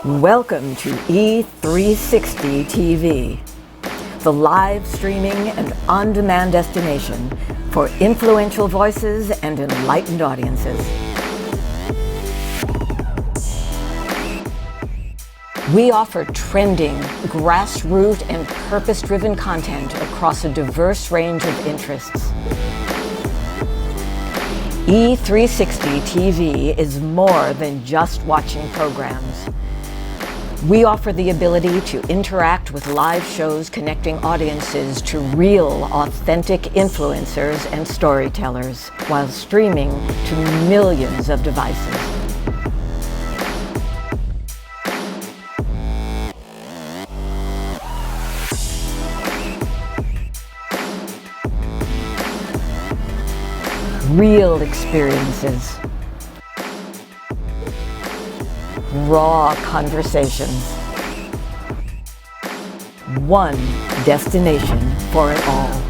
Welcome to E360 TV, the live streaming and on-demand destination for influential voices and enlightened audiences. We offer trending, grassroots, and purpose-driven content across a diverse range of interests. E360 TV is more than just watching programs. We offer the ability to interact with live shows connecting audiences to real, authentic influencers and storytellers while streaming to millions of devices. Real experiences. Raw conversations. One destination for it all.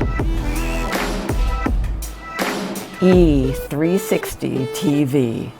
E360 TV.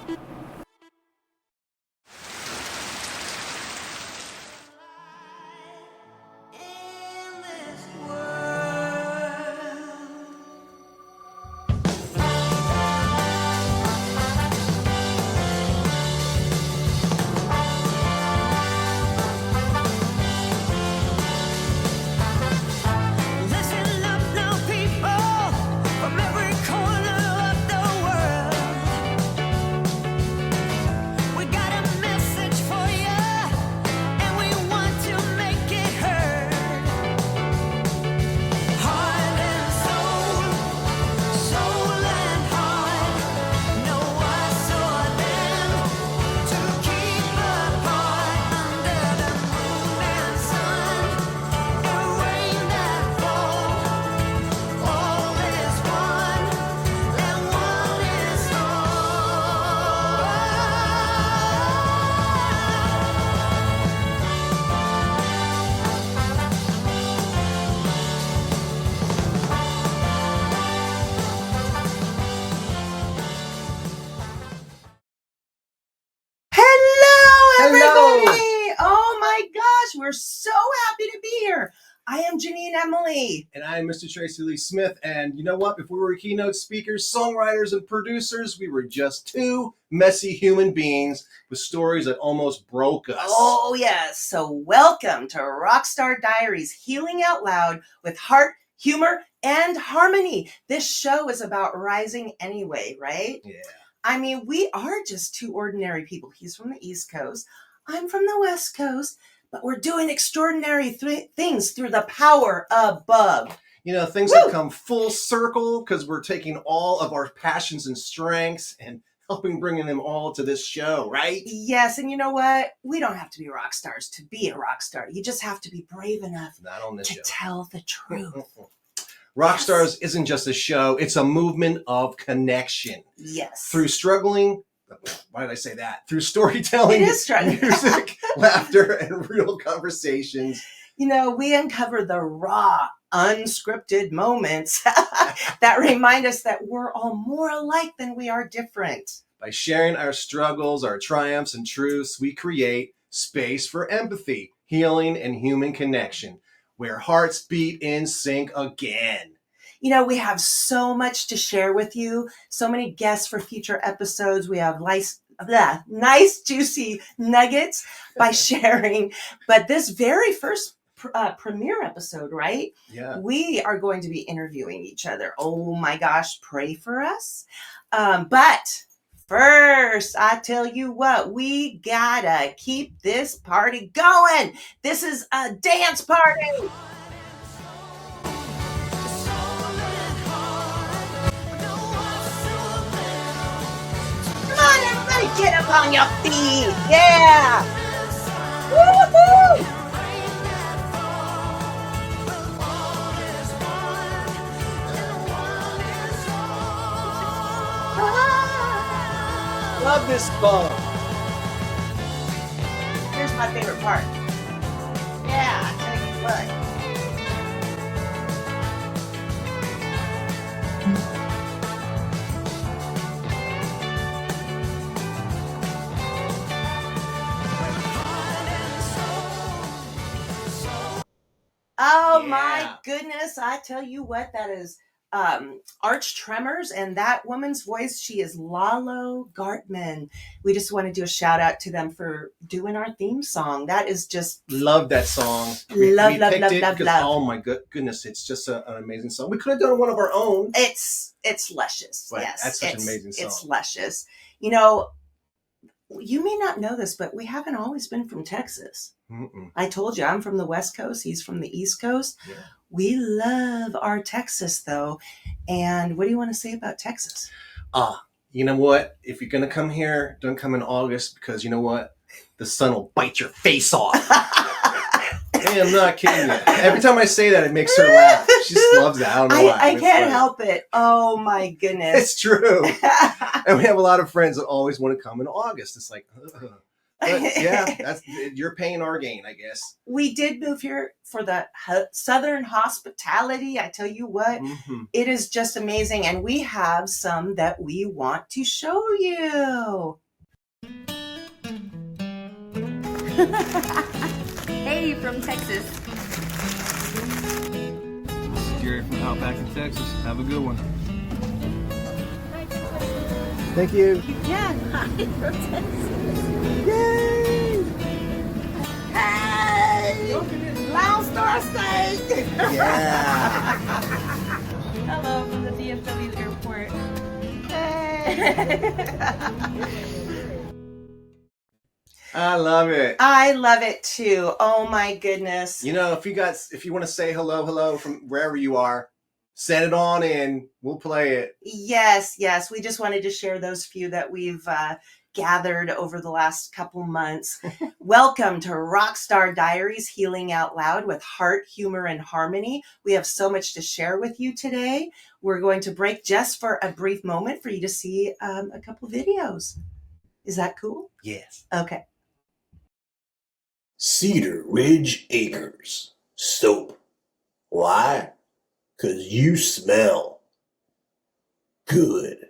We're so happy to be here. I am Ginine Emily. And I'm Mr. Tracy Lee Smith. And you know what? Before we were keynote speakers, songwriters, and producers, we were just two messy human beings with stories that almost broke us. Oh, yes. So welcome to Rockstar Diaries, healing out loud with heart, humor, and harmony. This show is about rising anyway, right? Yeah. I mean, we are just two ordinary people. He's from the East Coast. I'm from the West Coast. But we're doing extraordinary things through the power above. You know, things that come full circle because we're taking all of our passions and strengths and helping bringing them all to this show, right? Yes, and you know what? We don't have to be rock stars to be a rock star. You just have to be brave enough to tell the truth. Rockstars isn't just a show. It's a movement of connection. Yes. Through struggling... Why did I say that? Through storytelling, music, laughter, and real conversations. You know, we uncover the raw, unscripted moments that remind us that we're all more alike than we are different. By sharing our struggles, our triumphs, and truths, we create space for empathy, healing, and human connection, where hearts beat in sync again. You know, we have so much to share with you, so many guests for future episodes. We have nice, juicy nuggets by sharing. But this very first premiere episode, right? Yeah. We are going to be interviewing each other. Oh my gosh, pray for us. But first, I tell you what, we gotta keep this party going. This is a dance party. Get up on your feet. Yeah. Woo-hoo. Love this song. Here's my favorite part. Yeah, I tell you what. my goodness. I tell you what, that is Arch Tremors, and that woman's voice, she is Lalo Gartman. We just want to do a shout out to them for doing our theme song. That is just... Love that song. Love. Oh my goodness, it's just an amazing song. We could have done one of our own. It's luscious. But yes. That's such an amazing song. It's luscious. You know, you may not know this, but we haven't always been from Texas. Mm-mm. I told you, I'm from the West Coast. He's from the East Coast. Yeah. We love our Texas, though. And what do you want to say about Texas? You know what? If you're going to come here, don't come in August, because you know what? The sun will bite your face off. Hey, I'm not kidding you. Every time I say that, it makes her laugh. She just loves that. I don't know why. I can't help it. Oh, my goodness. It's true. And we have a lot of friends that always want to come in August. It's like, ugh. But yeah, you're paying our gain, I guess. We did move here for the Southern hospitality. I tell you what, It is just amazing. And we have some that we want to show you. Hey, from Texas. This is Jerry from Outback, Texas. Have a good one. Thank you. Yeah, hi, from Texas. Yay! Hey! Lone Star State! Yeah. Hello, from the DFW airport. I love it. I love it too. Oh my goodness. You know, if you want to say hello from wherever you are, send it on in. We'll play it. Yes. We just wanted to share those few that we've gathered over the last couple months. Welcome to Rockstar Diaries, Healing Out Loud with heart, humor, and harmony. We have so much to share with you today. We're going to break just for a brief moment for you to see a couple videos. Is that cool? Yes. Okay. Cedar Ridge Acres soap. Why? 'Cause you smell good.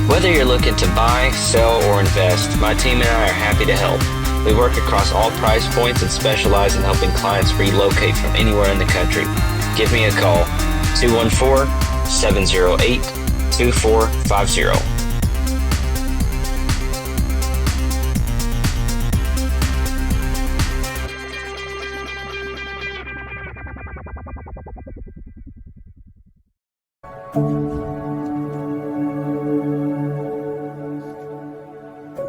Whether you're looking to buy, sell, or invest, my team and I are happy to help. We work across all price points and specialize in helping clients relocate from anywhere in the country. Give me a call, 214-708-2450.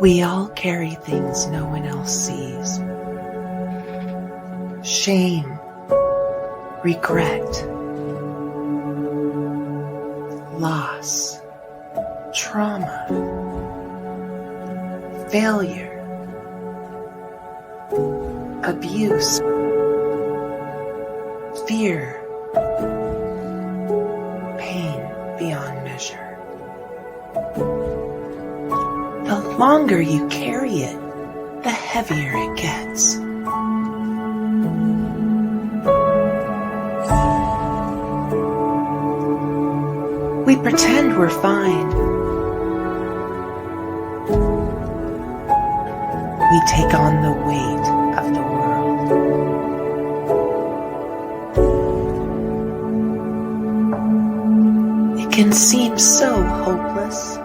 We all carry things no one else sees. Shame, regret, loss, trauma, failure, abuse, fear, pain beyond measure. The longer you carry it, the heavier it gets. We pretend we're fine. We take on the weight of the world. It can seem so hopeless.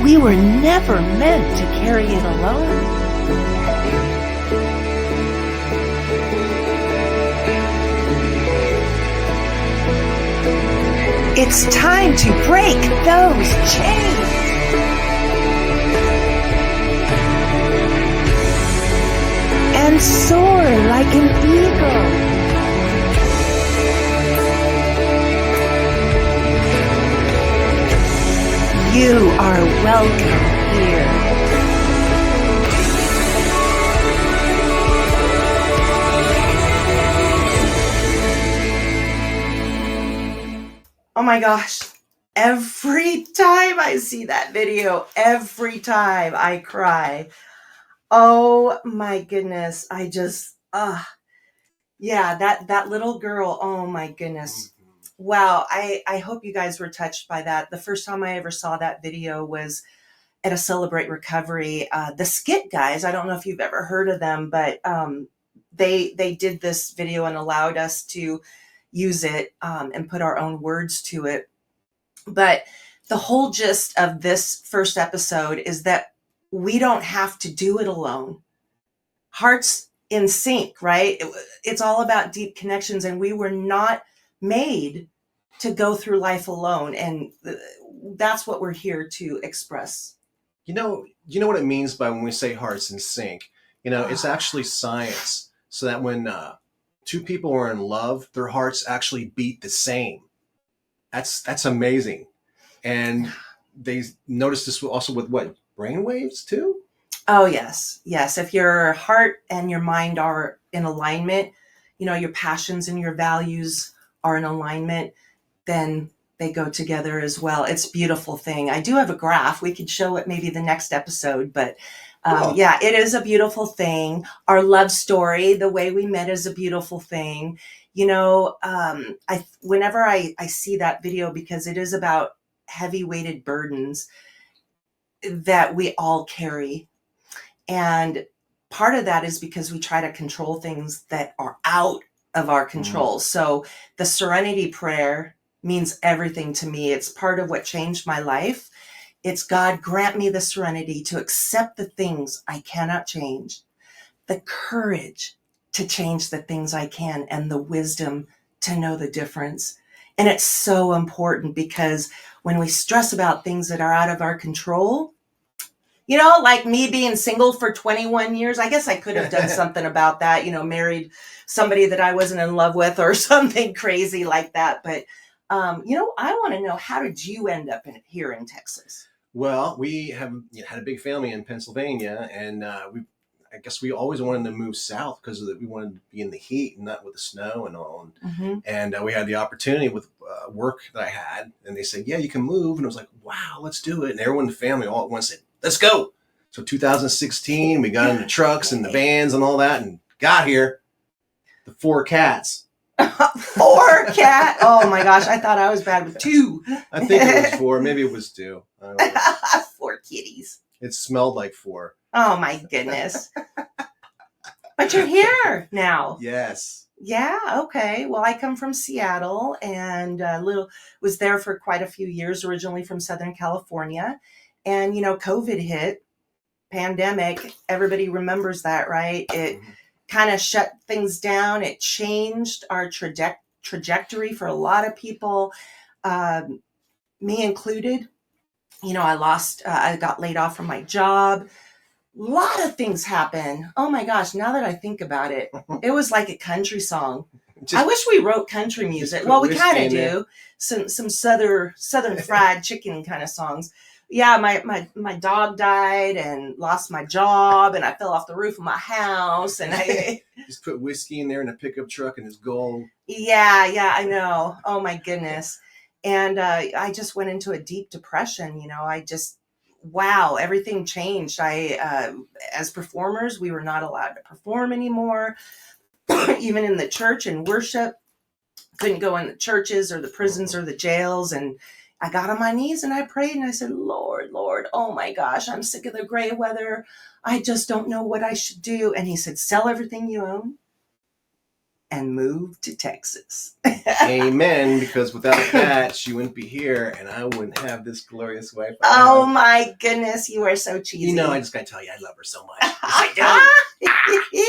We were never meant to carry it alone. It's time to break those chains. And soar like an eagle. You are welcome here. my gosh. Every time I see that video, every time I cry. Oh my goodness. I just, yeah, that little girl. Oh my goodness. Wow. I hope you guys were touched by that. The first time I ever saw that video was at a Celebrate Recovery. The Skit guys, I don't know if you've ever heard of them, but they did this video and allowed us to use it and put our own words to it. But the whole gist of this first episode is that we don't have to do it alone. Hearts in sync, right? It's all about deep connections, and we were not made to go through life alone. And that's what we're here to express. You know what it means by when we say hearts in sync. It's actually science. So that when two people are in love, their hearts actually beat the same. That's amazing. And they noticed this also with what? Brainwaves too? Oh, yes. Yes. If your heart and your mind are in alignment, your passions and your values are in alignment, then they go together as well. It's a beautiful thing. I do have a graph. We could show it maybe the next episode, but yeah, it is a beautiful thing. Our love story, the way we met, is a beautiful thing. Whenever I see that video, because it is about heavy weighted burdens that we all carry. And part of that is because we try to control things that are out of our control. So the serenity prayer means everything to me. It's part of what changed my life. It's God, grant me the serenity to accept the things I cannot change, the courage to change the things I can, and the wisdom to know the difference. And it's so important, because when we stress about things that are out of our control, like me being single for 21 years, I guess I could have done something about that, married somebody that I wasn't in love with or something crazy like that. But I want to know, how did you end up here in Texas? Well, we have had a big family in Pennsylvania, and I guess we always wanted to move south because we wanted to be in the heat and not with the snow and all. And we had the opportunity with work that I had, and they said, yeah, you can move. And I was like, wow, let's do it. And everyone in the family all at once said, let's go. So 2016, we got in the trucks and the vans and all that and got here. The 4 cats. 4 cat. Oh my gosh. I thought I was bad with 2. I think it was 4. Maybe it was 2. I don't know. 4 kitties. It smelled like 4. Oh my goodness. But you're here now. Yes. Yeah. Okay. Well, I come from Seattle, and was there for quite a few years, originally from Southern California. And, COVID hit, pandemic. Everybody remembers that, right? It kind of shut things down. It changed our trajectory for a lot of people, me included. I got laid off from my job. A lot of things happen. Oh my gosh. Now that I think about it, it was like a country song. I wish we wrote country music. Well, we kind of do. Some southern fried chicken kind of songs. Yeah, my dog died and lost my job, and I fell off the roof of my house, and I just put whiskey in there in a pickup truck and it's gold. Yeah, I know. Oh my goodness. And I just went into a deep depression. Wow, everything changed. As performers, we were not allowed to perform anymore, even in the church and worship. Couldn't go in the churches or the prisons or the jails. And I got on my knees and I prayed and I said, Lord, oh my gosh, I'm sick of the gray weather. I just don't know what I should do. And he said, sell everything you own and move to Texas. Amen. Because without that, she wouldn't be here and I wouldn't have this glorious wife. Oh my goodness. You are so cheesy. I just got to tell you, I love her so much. Yes, I do.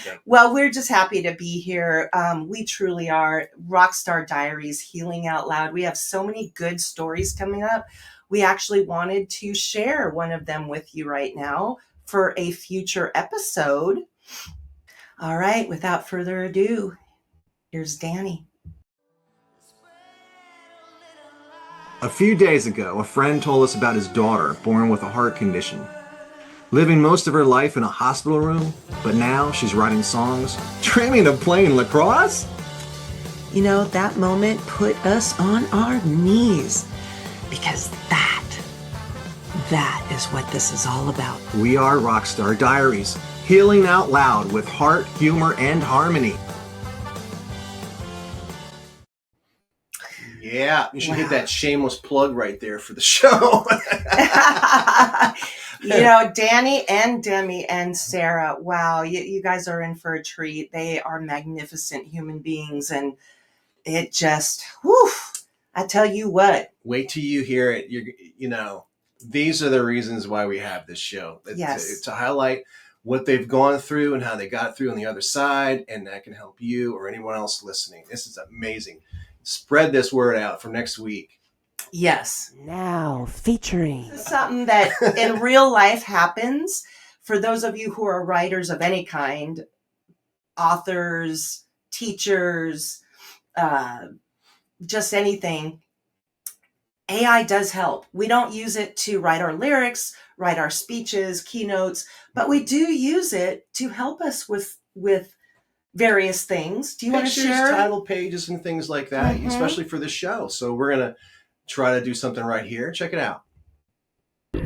Okay. Well, we're just happy to be here. We truly are. Rockstar Diaries, Healing Out Loud. We have so many good stories coming up. We actually wanted to share one of them with you right now for a future episode. All right, without further ado, here's Danny. A few days ago, a friend told us about his daughter born with a heart condition. Living most of her life in a hospital room, but now she's writing songs, dreaming of playing lacrosse? You know, that moment put us on our knees, because that is what this is all about. We are Rockstar Diaries, healing out loud with heart, humor, and harmony. Yeah, you should hit that shameless plug right there for the show. You know, Danny and Demi and Sarah, wow, you guys are in for a treat. They are magnificent human beings, and it just, whew, I tell you what. Wait till you hear it. These are the reasons why we have this show. Yes. To highlight what they've gone through and how they got through on the other side, and that can help you or anyone else listening. This is amazing. Spread this word out for next week. Yes. Now featuring. This is something that in real life happens for those of you who are writers of any kind, authors, teachers, just anything. AI does help. We don't use it to write our lyrics, write our speeches, keynotes, but we do use it to help us with various things. Do you want to share? Title pages and things like that, especially for this show. So we're going to try to do something right here. Check it out. Still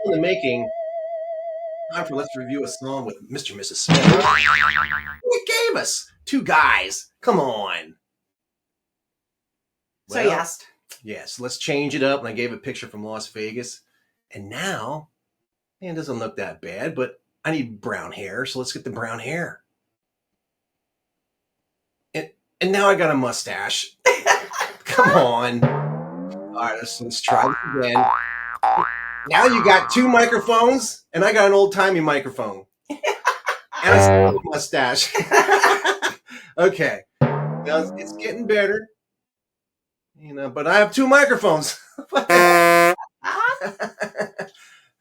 in the making. Time for Let's Review a Song with Mr. and Mrs. Smith. What gave us? Two guys. Come on. So you asked. Yes, let's change it up. And I gave a picture from Las Vegas. And now, it doesn't look that bad, but I need brown hair, so let's get the brown hair. And now I got a mustache. Come on. All right, let's try this again. Now you got two microphones, and I got an old-timey microphone. And I still have a mustache. Okay. Now it's getting better. But I have two microphones.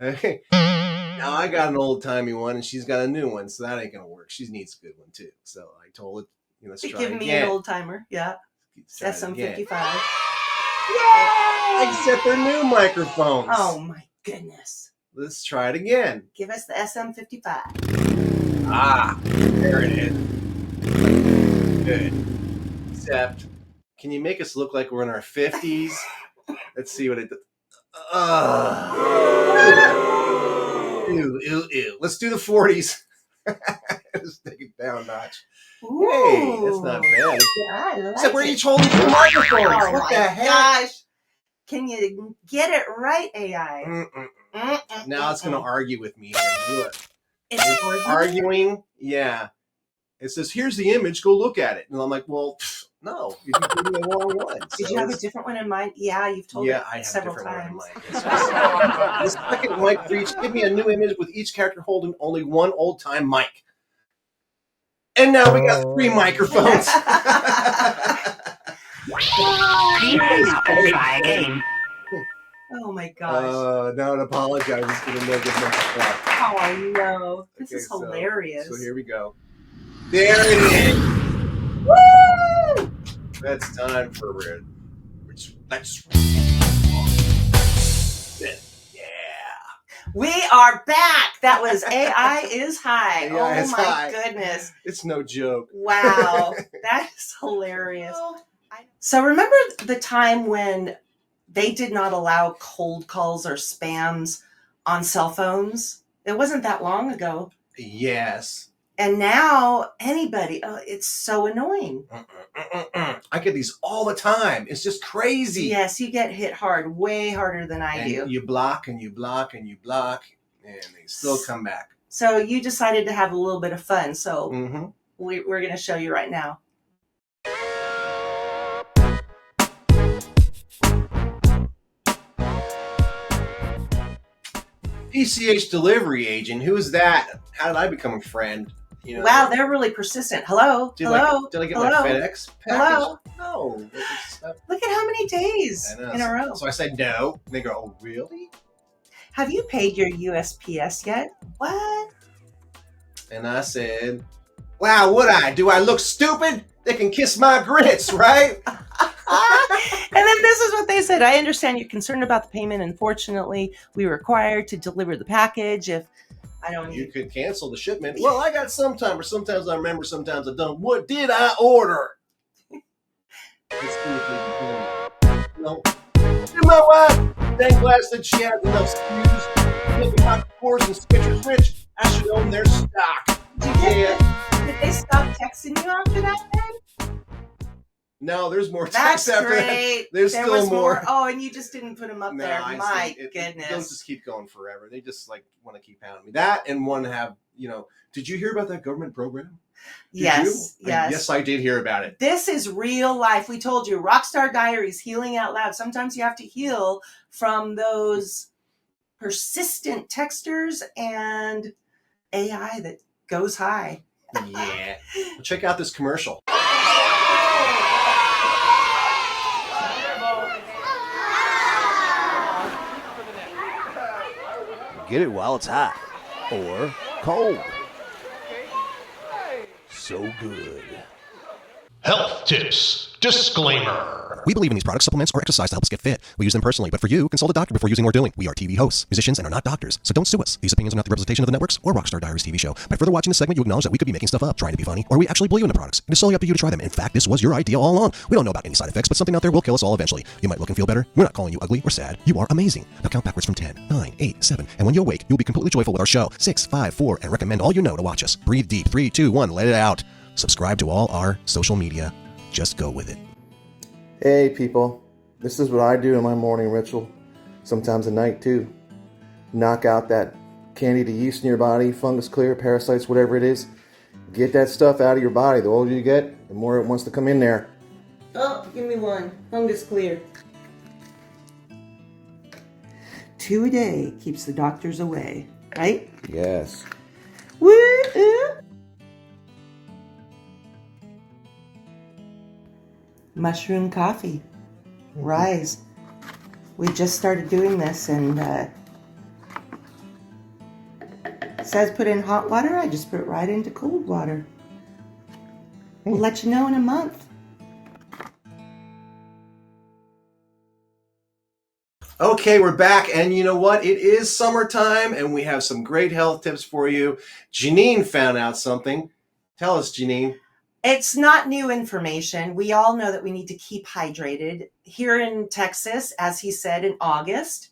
Okay. Now I got an old-timey one, and she's got a new one, so that ain't going to work. She needs a good one, too. So I told her, let's try Give again. me an old-timer. Yeah. SM55. Except they're new microphones. Oh, my goodness. Let's try it again. Give us the SM55. There it is. Good. Except, can you make us look like we're in our 50s? Let's see what it does. Ew. Let's do the 40s. Just take it down a notch. Ooh. Hey, that's not bad. Except we're each holding two microphones. Oh, What the heck? Gosh. Can you get it right, AI? Now it's going to argue with me. Look. It's arguing? Yeah. It says, here's the image. Go look at it. And I'm like, well, no. You gave me the wrong one. Did you have a different one in mind? Yeah, you've told me several times. The second mic for each. Give me a new image with each character holding only one old-time mic. And now we got three microphones. Try again. Oh my gosh. Now it apologizes for the no good microphone. Oh no. This is hilarious. So here we go. There it is. Woo! That's time for let's. We are back. That was AI is high. AI is high. Goodness. It's no joke. Wow. That is hilarious. So remember the time when they did not allow cold calls or spams on cell phones? It wasn't that long ago. Yes. And now anybody, it's so annoying. I get these all the time. It's just crazy. Yes, you get hit hard, way harder than I do. You block and you block and you block, and they still come back. So you decided to have a little bit of fun. So we're going to show you right now. PCH delivery agent. Who is that? How did I become a friend? Wow, they're really persistent. Hello? Did Hello? I get Hello? my FedEx package? Hello? No. Look at how many days in a row. So I said no. And they go, oh, really? Have you paid your USPS yet? What? And I said, wow, would I? Do I look stupid? They can kiss my grits, right? And then this is what they said. I understand you're concerned about the payment. Unfortunately, we were required to deliver the package. If I don't You could cancel the shipment. Well, I got some time, or sometimes I remember, sometimes I don't. What did I order? Let's see if they can do it. No. My wife, thank glass that she has enough SKUs. Look at Coors and Skechers Rich. I should own their stock. Did they stop texting you after that then? No, there's more That's text after great. that. There's there still was more. Oh, and you just didn't put them up there. My goodness. Those just keep going forever. They just like want to keep pounding me. That and one have, did you hear about that government program? Yes. Yes, I did hear about it. This is real life. We told you, Rockstar Diaries, healing out loud. Sometimes you have to heal from those persistent texters and AI that goes high. Yeah. Well, check out this commercial. Get it while it's hot or cold. So good. Health tips. Disclaimer. We believe in these products, supplements, or exercise to help us get fit. We use them personally, but for you, consult a doctor before using or doing. We are TV hosts, musicians, and are not doctors, so don't sue us. These opinions are not the representation of the networks or Rockstar Diaries TV show. By further watching this segment, you acknowledge that we could be making stuff up, trying to be funny, or we actually believe in the products. It is solely up to you to try them. In fact, this was your idea all along. We don't know about any side effects, but something out there will kill us all eventually. You might look and feel better. We're not calling you ugly or sad. You are amazing. Now count backwards from 10, 9, 8, 7, and when you awake, you'll be completely joyful with our show. 6, 5, 4, and recommend all you know to watch us. Breathe deep. 3, 2, 1, let it out. Subscribe to all our social media. Just go with it. Hey people, this is what I do in my morning ritual, sometimes at night too. Knock out that candida yeast in your body, fungus clear, parasites, whatever it is. Get that stuff out of your body. The older you get, the more it wants to come in there. Oh, give me one. Fungus clear. 2 a day keeps the doctors away, right? Yes. Woo! Mushroom coffee. Rise. We just started doing this, and it says put in hot water. I just put it right into cold water. We'll let you know in a month. Okay, we're back, and you know what? It is summertime, and we have some great health tips for you. Ginine found out something. Tell us, Ginine. It's not new information. We all know that we need to keep hydrated. Here in Texas, as he said, in August,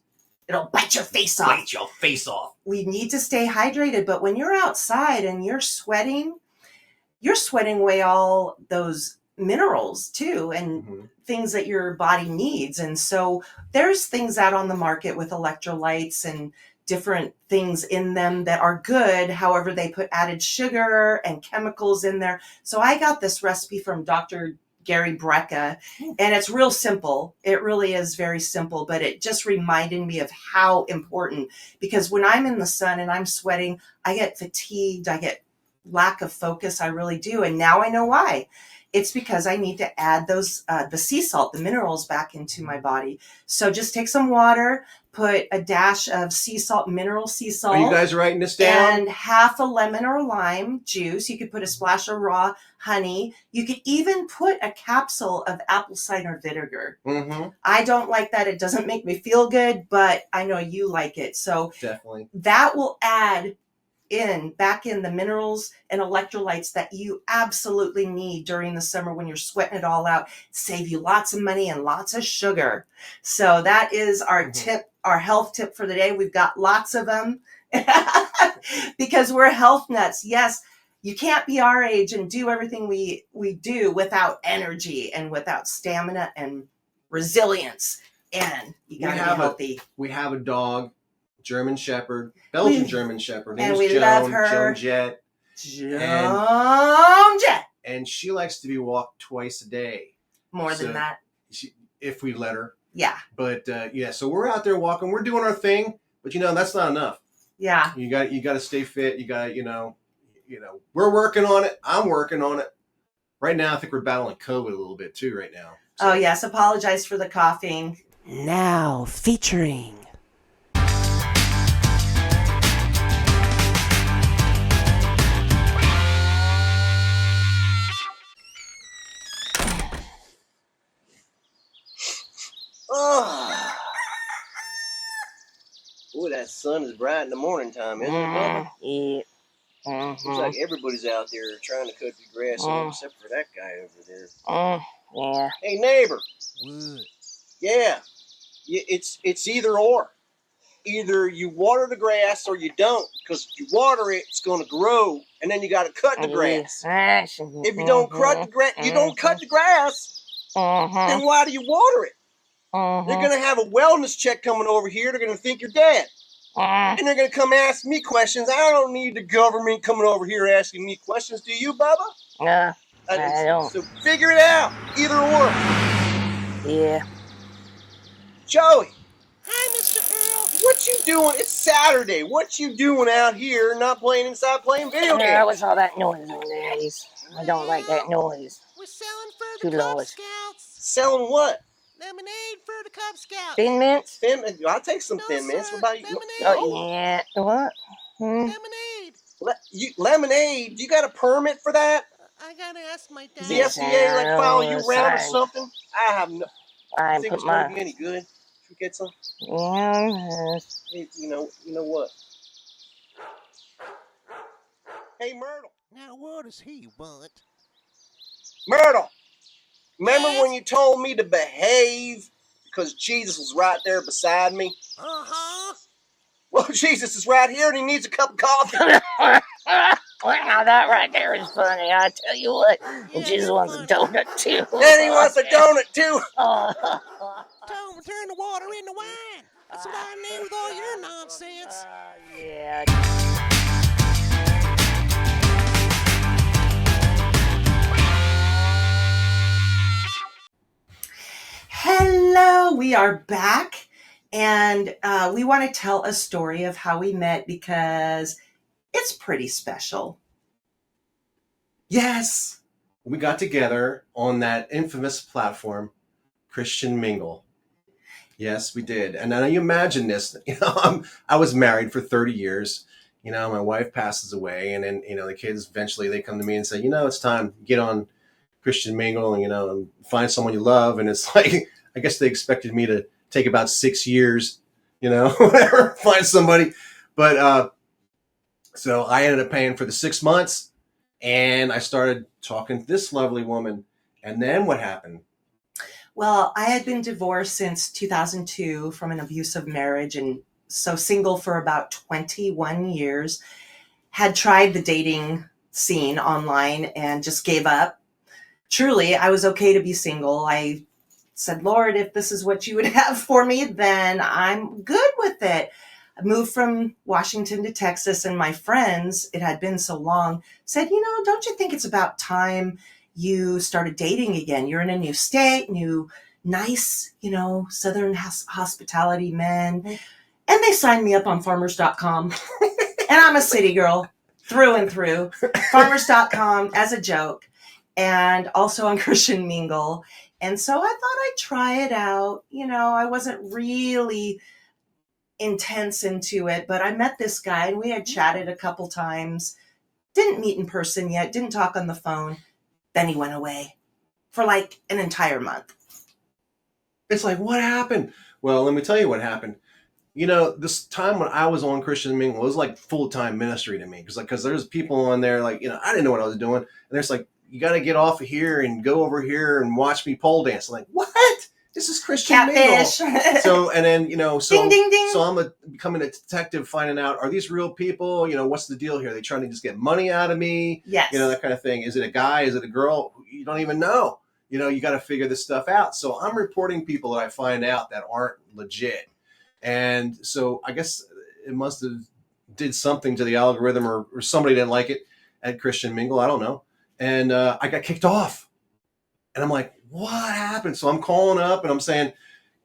it'll bite your face off. Bite your face off. We need to stay hydrated, but when you're outside and you're sweating away all those minerals too, and things that your body needs. And so there's things out on the market with electrolytes and different things in them that are good. However, they put added sugar and chemicals in there. So I got this recipe from Dr. Gary Brecka, and it's real simple. It really is very simple, but it just reminded me of how important, because when I'm in the sun and I'm sweating, I get fatigued, I get lack of focus. I really do. And now I know why. It's because I need to add those, the sea salt, the minerals back into my body. So just take some water, put a dash of sea salt, mineral sea salt. Are you guys writing this down? And half a lemon or lime juice. You could put a splash of raw honey. You could even put a capsule of apple cider vinegar. I don't like that. It doesn't make me feel good, but I know you like it. So definitely that will add back in the minerals and electrolytes that you absolutely need during the summer when you're sweating it all out. Save you lots of money and lots of sugar. So that is our tip, our health tip for the day. We've got lots of them because we're health nuts. Yes, you can't be our age and do everything we do without energy and without stamina and resilience. And you gotta be healthy. We have a dog, German Shepherd, Belgian German Shepherd. And we love her. Joan Jett. Joan Jett. And she likes to be walked twice a day. More than that. If we let her. Yeah. But yeah, so we're out there walking. We're doing our thing. But that's not enough. Yeah. You got to stay fit. You got we're working on it. I'm working on it. Right now, I think we're battling COVID a little bit too right now. So. Oh, yes. Apologize for the coughing. Now featuring. that sun is bright in the morning time, isn't it, Bubba? Yeah. Looks like everybody's out there trying to cut the grass except for that guy over there. Yeah. Hey, neighbor. What? Yeah. It's either or. Either you water the grass or you don't, because if you water it, it's going to grow, and then you got to cut the grass. If you don't cut the grass, then why do you water it? They're going to have a wellness check coming over here. They're going to think you're dead. And they're going to come ask me questions. I don't need the government coming over here asking me questions. Do you, Bubba? I don't. So figure it out. Either or. Yeah. Joey. Hi, Mr. Earl. What you doing? It's Saturday. What you doing out here not playing inside playing video games? What's all that noise on there? I don't like that noise. We're selling for the Cub Scouts. Selling what? Lemonade for the Cub Scouts. Thin Mints? I'll take some Thin Mints. What about you? Lemonade. Oh, yeah. What? Lemonade. Lemonade? You got a permit for that? I gotta ask my dad. Does the FDA follow you around or something? I have no. I think put it's my. gonna be any good. Should we get some? Yeah. Hey, you know what? Hey, Myrtle. Now what does he want? Myrtle. Remember when you told me to behave because Jesus was right there beside me? Uh-huh. Well, Jesus is right here and he needs a cup of coffee. Wow, that right there is funny. I tell you what, and Jesus wants a donut too. And he wants a donut too. Don't turn the water into wine. That's what I need with all your nonsense. Yeah. Hello, we are back, and we want to tell a story of how we met because it's pretty special. Yes, we got together on that infamous platform, Christian Mingle. Yes, we did. And now you imagine this. I was married for 30 years. My wife passes away, and then the kids eventually they come to me and say, it's time to get on Christian Mingle and find someone you love. And it's like, I guess they expected me to take about 6 years, whatever, find somebody. But so I ended up paying for the 6 months, and I started talking to this lovely woman. And then what happened? Well, I had been divorced since 2002 from an abusive marriage, and so single for about 21 years. Had tried the dating scene online and just gave up. Truly, I was okay to be single. I said, Lord, if this is what you would have for me, then I'm good with it. I moved from Washington to Texas, and my friends, it had been so long, said, don't you think it's about time you started dating again? You're in a new state, new, nice, Southern hospitality men. And they signed me up on farmers.com. And I'm a city girl through and through. Farmers.com as a joke. And also on Christian Mingle. And so I thought I'd try it out. I wasn't really intense into it, but I met this guy and we had chatted a couple times. Didn't meet in person yet, didn't talk on the phone. Then he went away for like an entire month. It's like, what happened? Well, let me tell you what happened. This time when I was on Christian Mingle, it was like full-time ministry to me. Because there's people on there, I didn't know what I was doing. And there's like, you got to get off of here and go over here and watch me pole dance. I'm like, what? This is Christian Catfish. Mingle. So, and then, Ding, ding, ding. So I'm becoming a detective, finding out, are these real people? What's the deal here? Are they trying to just get money out of me? Yes. That kind of thing. Is it a guy? Is it a girl? You don't even know. You got to figure this stuff out. So I'm reporting people that I find out that aren't legit. And so I guess it must have did something to the algorithm or somebody didn't like it at Christian Mingle. I don't know. And I got kicked off. And I'm like, what happened? So I'm calling up and I'm saying,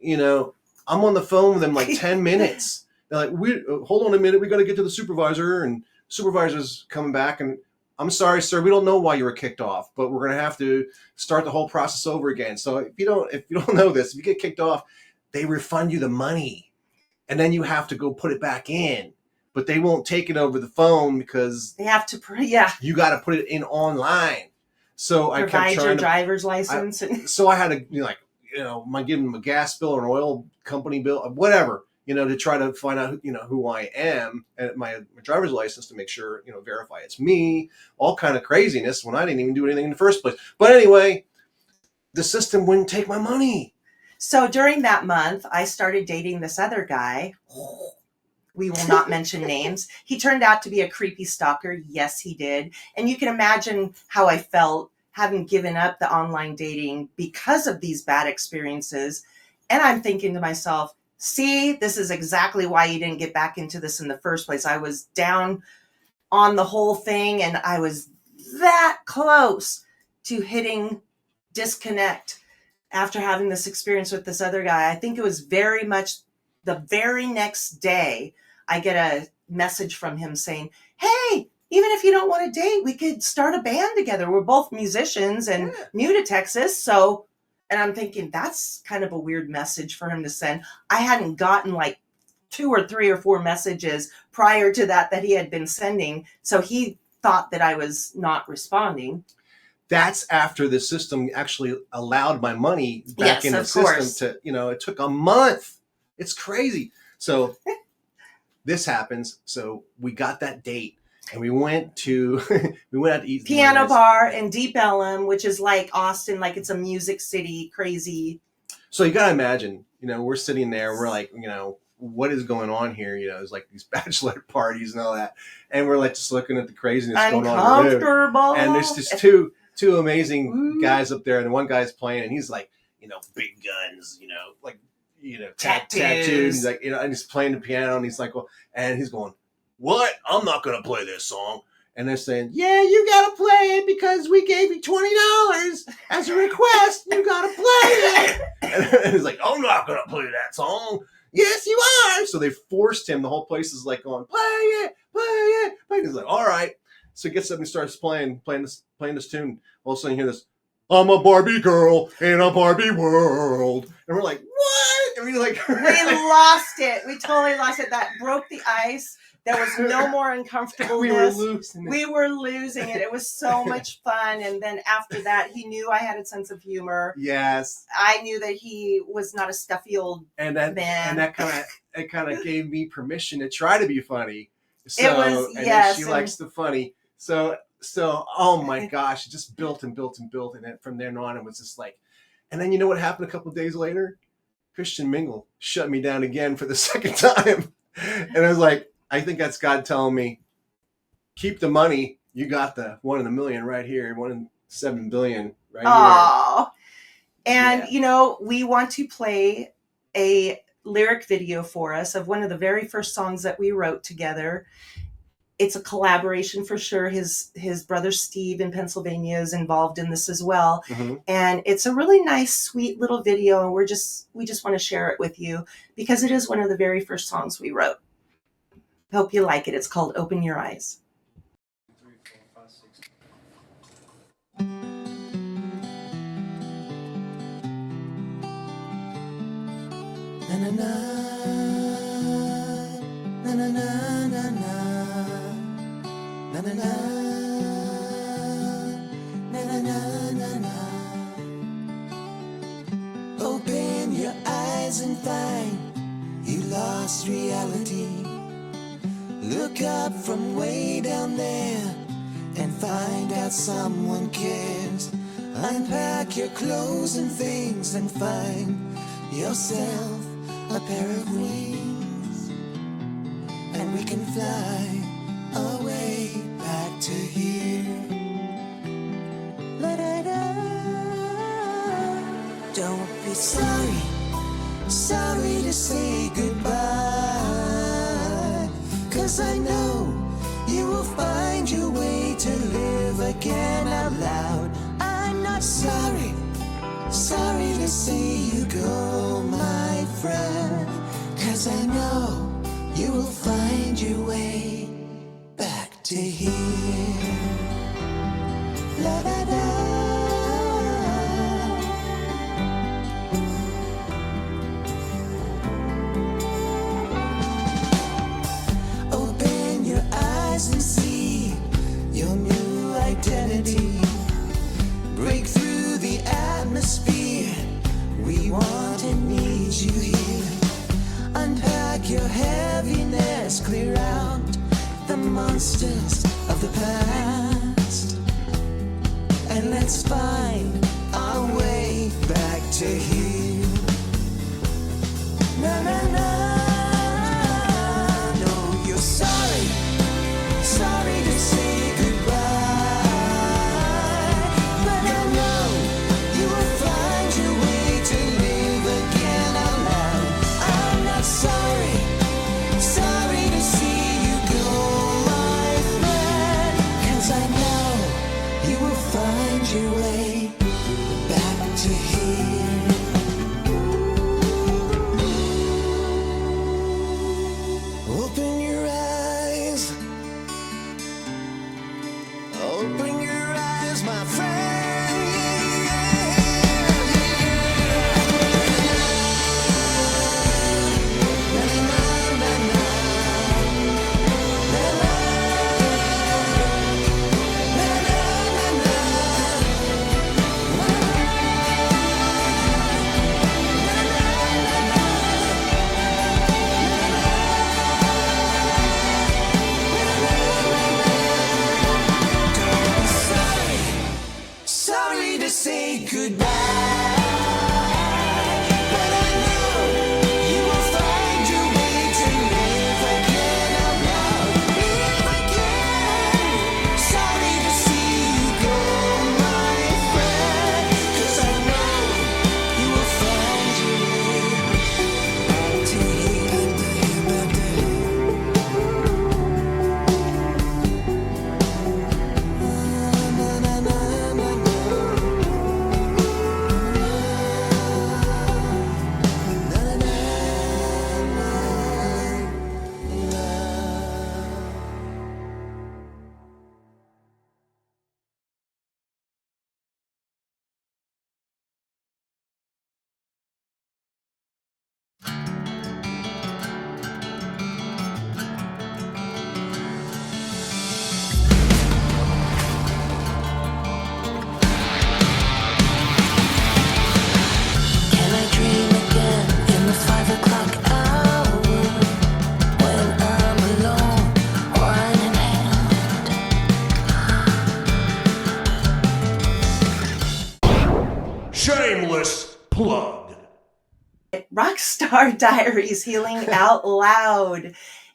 I'm on the phone with them like 10 minutes. They're like, hold on a minute. We got to get to the supervisor. And supervisor's coming back. And I'm sorry, sir. We don't know why you were kicked off, but we're going to have to start the whole process over again. So if you don't know this, if you get kicked off, they refund you the money. And then you have to go put it back in. But they won't take it over the phone because they have to, you got to put it in online. So I kept trying your driver's license. So I had to, give them a gas bill or an oil company bill, whatever. to try to find out, who I am and my driver's license to make sure, verify it's me, all kind of craziness when I didn't even do anything in the first place. But anyway, the system wouldn't take my money. So during that month, I started dating this other guy. We will not mention names. He turned out to be a creepy stalker. Yes, he did. And you can imagine how I felt having given up the online dating because of these bad experiences. And I'm thinking to myself, see, this is exactly why you didn't get back into this in the first place. I was down on the whole thing, and I was that close to hitting disconnect after having this experience with this other guy. I think it was very much the very next day, I get a message from him saying, hey, even if you don't want to date, we could start a band together. We're both musicians and new to Texas. So, and I'm thinking that's kind of a weird message for him to send. I hadn't gotten like 2 or 3 or 4 messages prior to that he had been sending. So he thought that I was not responding. That's after the system actually allowed my money back in the system to, it took a month. It's crazy. So this happens. So we got that date and we went out to eat Piano Bar in Deep Ellum, which is like Austin, like it's a music city, crazy. So you got to imagine, we're sitting there, we're like, what is going on here? It's like these bachelor parties and all that. And we're like just looking at the craziness going on. Uncomfortable. And there's just two amazing guys up there, and one guy's playing, and he's like, big guns, like, tattoos, like, and he's playing the piano, and he's like, well, and he's going, what? I'm not gonna play this song. And they're saying, yeah, you gotta play it because we gave you $20 as a request. You gotta play it. And he's like, I'm not gonna play that song. Yes, you are. So they forced him. The whole place is like going, play it, play it, play it. He's like, all right. So he gets up and starts playing this tune. All of a sudden you hear this, I'm a Barbie girl in a Barbie world. And we're like, what? And we lost it. We totally lost it. That broke the ice. There was no more uncomfortableness. We were losing it. It was so much fun. And then after that, he knew I had a sense of humor. Yes. I knew that he was not a stuffy old man. And that kind of gave me permission to try to be funny. So, it was, and yes. She likes the funny. So, oh my gosh, it just built and built and built. And then from there on, it was just like, and then you know what happened a couple of days later? Christian Mingle shut me down again for the second time. And I was like, I think that's God telling me, keep the money. You got the 1 in a million right here, 1 in 7 billion right here. And, we want to play a lyric video for us of one of the very first songs that we wrote together. It's a collaboration for sure. His brother Steve in Pennsylvania is involved in this as well. Mm-hmm. And it's a really nice, sweet little video. And we just want to share it with you because it is one of the very first songs we wrote. Hope you like it. It's called Open Your Eyes. 3, 4, 5, 6. Na na na na na na na na na na na na na. Open your eyes and find you lost reality. Look up from way down there and find out someone cares. Unpack your clothes and things and find yourself a pair of wings, and we can fly away back to here. La-da-da. Don't be sorry to say goodbye, 'cause I know you will find your way to live again out loud. I'm not sorry to see you go, my friend, 'cause I know you will find your way back to here. La-da-da. And see your new identity. Break through the atmosphere. We want and need you here. Unpack monsters of the past, and let's find our way back to here. Na na na. No, you're sorry, sorry to say goodbye, but I know you will find your way to live again out loud. I'm not sorry, sorry to see you go, my friend, 'cause I know you will find your way back to here. Open your eyes, open your eyes, my friend. Sorry to say goodbye, but I know you will find your way to live again out loud. Live again. Sorry to see you go, my friend, 'cause I know you will find your way back to here, back to Can I dream again in the 5 o'clock hour when I'm alone, wine in hand? Shameless plug. Rockstar Diaries, Healing Out Loud.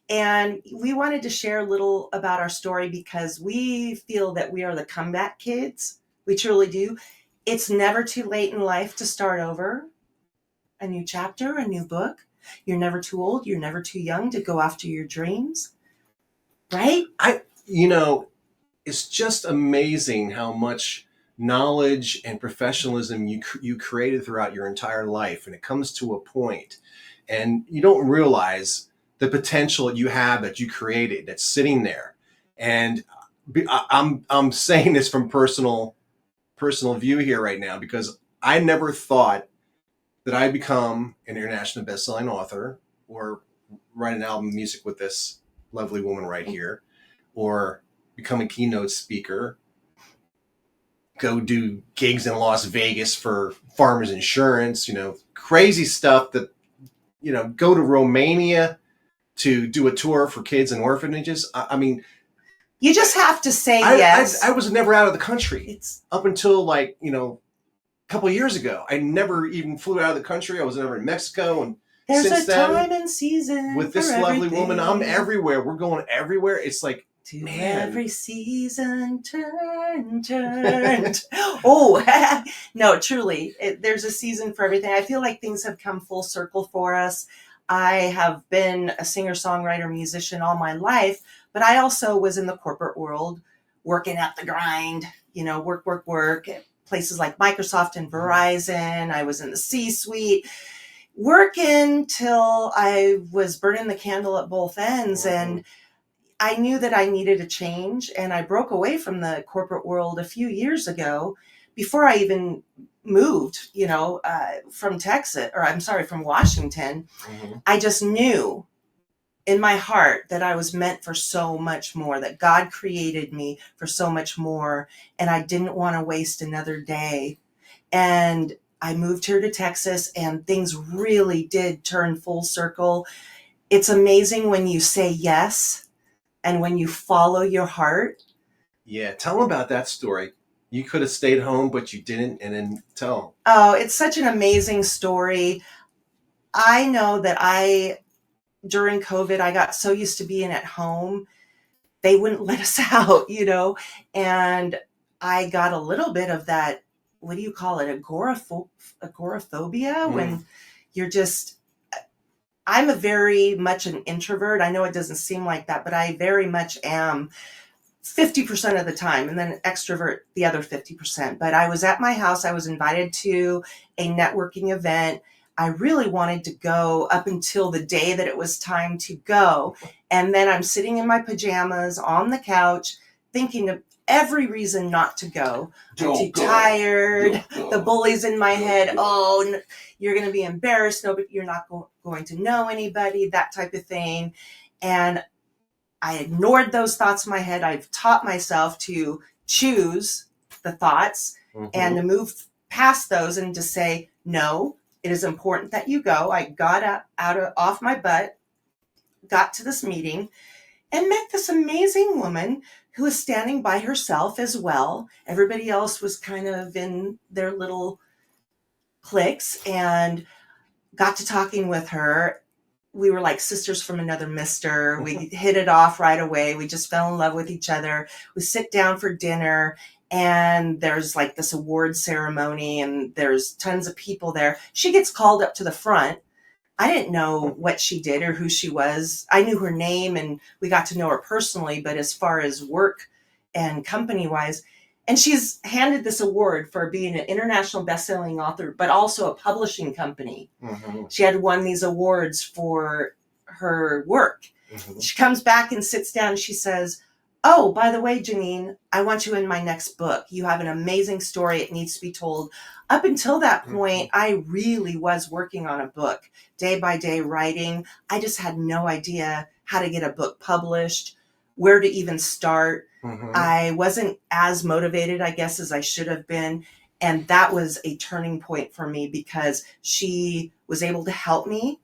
And we wanted to share a little about our story because we feel that we are the comeback kids. We truly do. It's never too late in life to start over. A new chapter, a new book. You're never too old. You're never too young to go after your dreams. Right? It's just amazing how much knowledge and professionalism you created throughout your entire life, and it comes to a point and you don't realize the potential you have that you created that's sitting there. And I'm saying this from personal view here right now, because I never thought that I'd become an international best-selling author or write an album of music with this lovely woman right here, or become a keynote speaker, go do gigs in Las Vegas for Farmers Insurance, crazy stuff that, go to Romania to do a tour for kids in orphanages. I mean, you just have to say yes. I was never out of the country up until a couple of years ago. I never even flew out of the country. I was never in Mexico. And there's since a time and season with this lovely woman, I'm everywhere. We're going everywhere. It's like, to every season turned. Oh, no, truly, there's a season for everything. I feel like things have come full circle for us. I have been a singer-songwriter, musician all my life, but I also was in the corporate world, working at the grind, work, at places like Microsoft and Verizon. I was in the C-suite, working till I was burning the candle at both ends. And I knew that I needed a change, and I broke away from the corporate world a few years ago before I even moved, from from Washington. I just knew in my heart that I was meant for so much more, that God created me for so much more, and I didn't want to waste another day. And I moved here to Texas, and things really did turn full circle. It's amazing when you say yes And when you follow your heart. Yeah, tell them about that story. You could have stayed home, but you didn't, and then tell them. Oh, it's such an amazing story. I know that during COVID, I got so used to being at home, they wouldn't let us out, and I got a little bit of that, what do you call it, agoraphobia, when you're just, I'm very much an introvert. I know it doesn't seem like that, but I very much am 50% of the time, and then extrovert the other 50%. But I was at my house. I was invited to a networking event. I really wanted to go up until the day that it was time to go. And then I'm sitting in my pajamas on the couch thinking of every reason not to go. I'm too tired. The bully's in my head. Oh, you're going to be embarrassed. Nobody, you're not going to know anybody, that type of thing. And I ignored those thoughts in my head. I've taught myself to choose the thoughts and to move past those and to say, no, it is important that you go. I got off my butt, got to this meeting, and met this amazing woman who was standing by herself as well. Everybody else was kind of in their little cliques, and got to talking with her. We were like sisters from another Mr. We hit it off right away. We just fell in love with each other. We sit down for dinner, and there's like this award ceremony, and there's tons of people there. She gets called up to the front. I didn't know what she did or who she was. I knew her name, and we got to know her personally, but as far as work and company wise, and she's handed this award for being an international best-selling author, but also a publishing company. She had won these awards for her work. She comes back and sits down, and she says, oh, by the way, Ginine, I want you in my next book. You have an amazing story. It needs to be told. Up until that point, I really was working on a book, day by day writing. I just had no idea how to get a book published, where to even start. I wasn't as motivated, I guess, as I should have been. And that was a turning point for me, because she was able to help me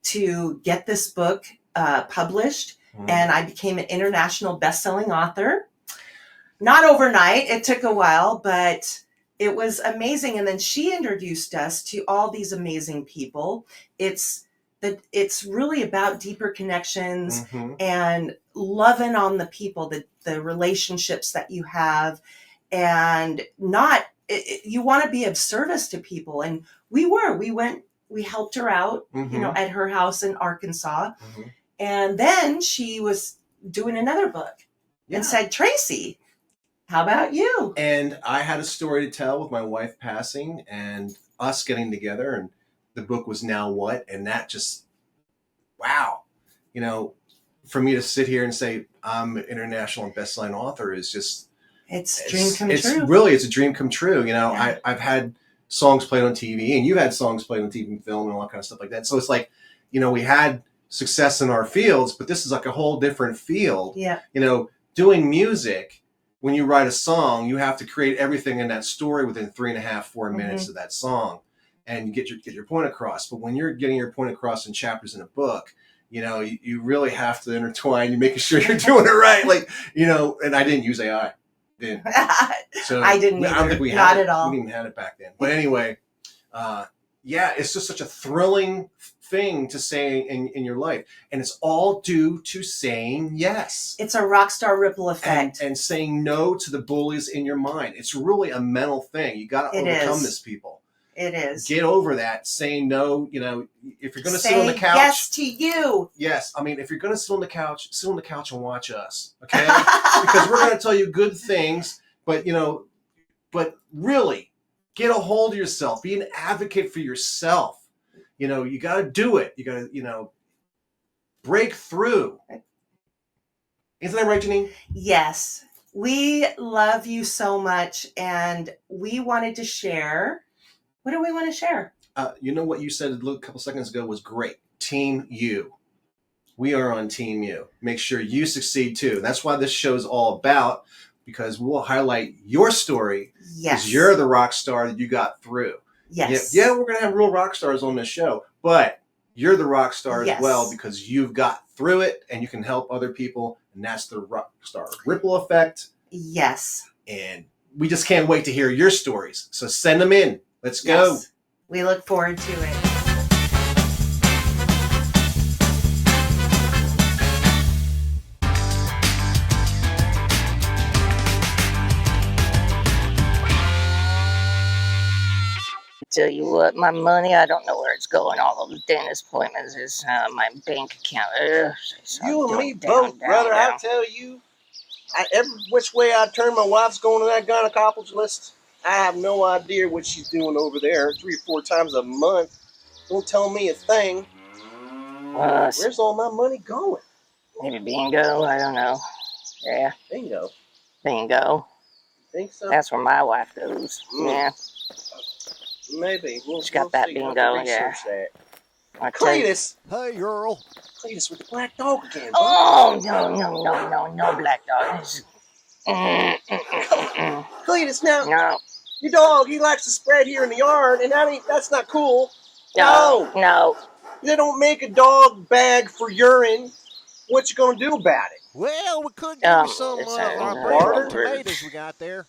to get this book published. And I became an international best-selling author. Not overnight. It took a while, but it was amazing. And then she introduced us to all these amazing people. It's really about deeper connections and loving on the people, the relationships that you have, and you want to be of service to people. And we helped her out, at her house in Arkansas. And then she was doing another book and said, Tracy, how about you? And I had a story to tell with my wife passing and us getting together, and the book was Now What? And that just, wow. For me to sit here and say I'm an international and best-selling author is just... It's a dream come true. It's a dream come true. I've had songs played on TV, and you've had songs played on TV and film and all that kind of stuff like that. So it's like, we had success in our fields, but this is like a whole different field. Yeah. Doing music, when you write a song, you have to create everything in that story within 3.5, 4 minutes of that song, and you get your point across. But when you're getting your point across in chapters in a book, you really have to intertwine. You're making sure you're doing it right. And I didn't use AI then. So I didn't either. I don't think we had Not it. at all. We didn't even have it back then. But anyway, it's just such a thrilling thing to say in your life, and it's all due to saying yes. It's a Rockstar ripple effect, and saying no to the bullies in your mind. It's really a mental thing. You got to overcome this, people. It is. Get over that. Saying no. If you're going to sit on the couch, yes to you. Yes, if you're going to sit on the couch and watch us, okay? Because we're going to tell you good things, but really get a hold of yourself. Be an advocate for yourself. You got to do it. You got to, break through. Isn't that right, Ginine? Yes. We love you so much, and we wanted to share. What do we want to share? What you said a couple seconds ago was great. Team you. We are on Team you. Make sure you succeed too. That's why this show is all about, because we'll highlight your story. Yes. Because you're the rock star that you got through. Yes. Yeah, we're going to have real rock stars on this show, but you're the rock star Yes. as well, because you've got through it and you can help other people, and that's the rock star ripple effect. Yes. And we just can't wait to hear your stories. So send them in. Let's go. Yes. We look forward to it. Tell you what, my money, I don't know where it's going. All those dentist appointments is my bank account. You and me both, brother. I tell you, every which way I turn, my wife's going to that gynecologist. I have no idea what she's doing over there 3 or 4 times a month. Don't tell me a thing. Where's all my money going? Maybe bingo, I don't know. Yeah. Bingo. Bingo. Think so? That's where my wife goes. Yeah. Maybe. She's got that bingo, yeah. Cletus! Hey, Earl. Cletus with the black dog again. Oh, no, black dog. Cletus, now. No. Your dog, he likes to spread here in the yard, and that's not cool. No. They don't make a dog bag for urine. What you gonna do about it? Well, we could give you some barter tomatoes we got there.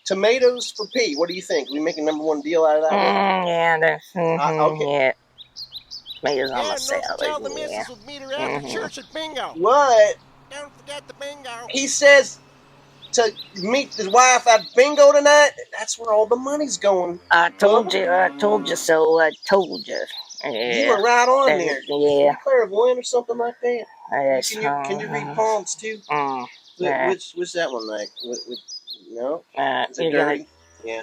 Tomatoes for pee. What do you think? We make a #1 deal out of that? Yeah, okay. Yeah. Tomatoes on my Tell the salad. missus would meet her after church at bingo. What? Don't forget the bingo. He says to meet his wife at bingo tonight. That's where all the money's going. I told you so. I told you. Yeah. You were right on there. Yeah. Clairvoyant or something like that. Yes, Can you read palms too? Yeah. What's that one like? No? Is it you're dirty? Yeah.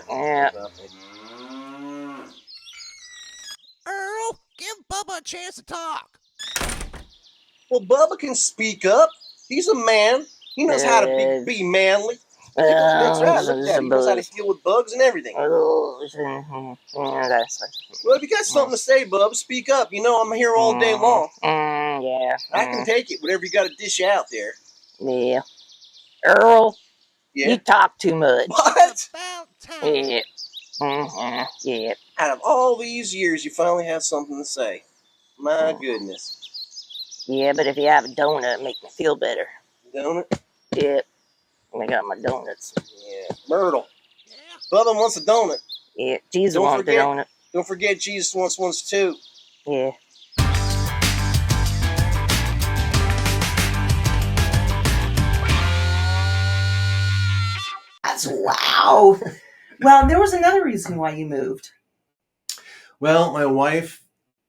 Earl, give Bubba a chance to talk. Well, Bubba can speak up. He's a man. He knows how to be manly. That's right. Look at him. He knows how to deal with bugs and everything. Well, if you got something to say, Bubba, speak up. You know I'm here all day long. Yeah. I can take it. Whatever you got to dish out there. Yeah. Earl, you talk too much. What? About time. Yeah. Yeah. Out of all these years, you finally have something to say. My goodness. Yeah, but if you have a donut, make me feel better. Donut? Yeah. I got my donuts. Yeah. Myrtle. Yeah. Bubba wants a donut. Yeah. Jesus wants a donut. Don't forget Jesus wants ones too. Yeah. That's wow. Well, there was another reason why you moved. Well, my wife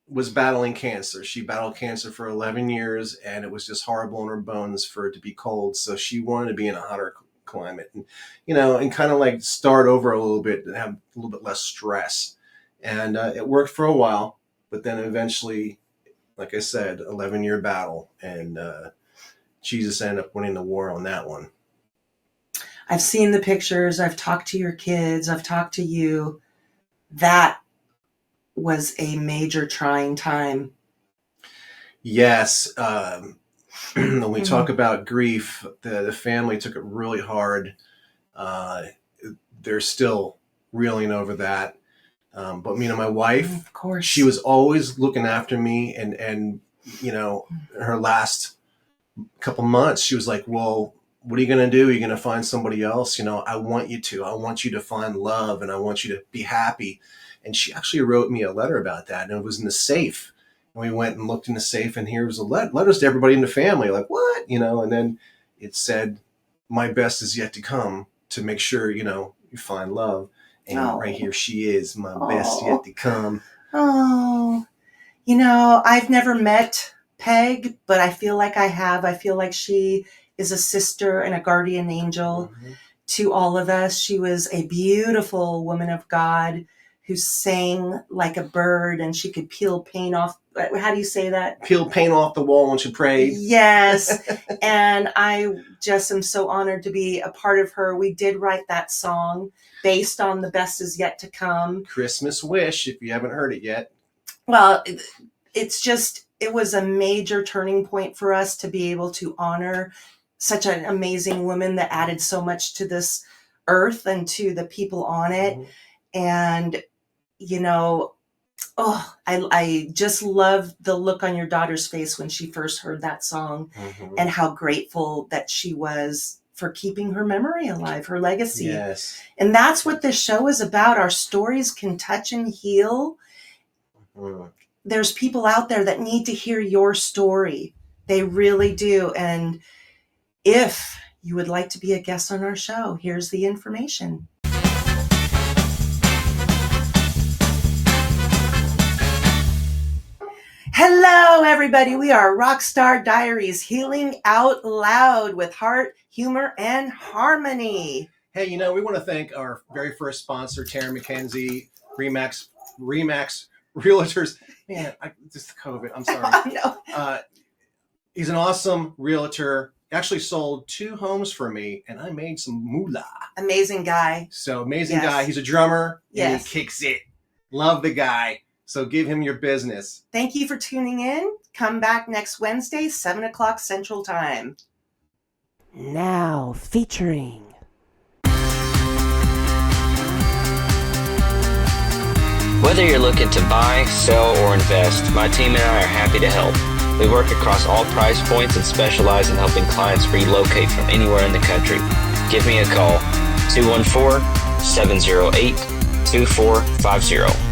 was battling cancer. She battled cancer for 11 years, and it was just horrible in her bones for it to be cold. So she wanted to be in a hotter climate, and and kind of like start over a little bit and have a little bit less stress. And it worked for a while, but then eventually, like I said, 11-year battle, and Jesus ended up winning the war on that one. I've seen the pictures. I've talked to your kids. I've talked to you. That was a major trying time. Yes. When we talk about grief, the family took it really hard. They're still reeling over that. But my wife, of course, she was always looking after me, and her last couple months, she was like, well, what are you going to do? Are you going to find somebody else? I want you to. I want you to find love, and I want you to be happy. And she actually wrote me a letter about that, and it was in the safe. And we went and looked in the safe, and here was letters to everybody in the family. Like, what? And then it said, my best is yet to come, to make sure, you find love. And right here she is, my best yet to come. Oh, I've never met Peg, but I feel like I have. I feel like she is a sister and a guardian angel to all of us. She was a beautiful woman of God who sang like a bird, and she could peel paint off. How do you say that? Peel paint off the wall when she prayed. Yes. And I just am so honored to be a part of her. We did write that song based on The Best Is Yet to Come. Christmas Wish, if you haven't heard it yet. Well, it was a major turning point for us to be able to honor such an amazing woman that added so much to this earth and to the people on it. And, Oh, I just love the look on your daughter's face when she first heard that song, and how grateful that she was for keeping her memory alive, her legacy. Yes. And that's what this show is about. Our stories can touch and heal. There's people out there that need to hear your story. They really do. And if you would like to be a guest on our show, here's the information. Hello, everybody. We are Rockstar Diaries, healing out loud with heart, humor, and harmony. Hey, you know, we want to thank our very first sponsor, Taryn McKenzie, Remax Realtors. Man, just COVID. I'm sorry. No. He's an awesome realtor. Actually sold 2 homes for me, and I made some moolah. Amazing guy. So amazing guy. He's a drummer, and Yes. he kicks it. Love the guy. So give him your business. Thank you for tuning in. Come back next Wednesday, 7 o'clock Central Time. Now featuring Whether you're looking to buy, sell, or invest, my team and I are happy to help. We work across all price points and specialize in helping clients relocate from anywhere in the country. Give me a call, 214-708-2450.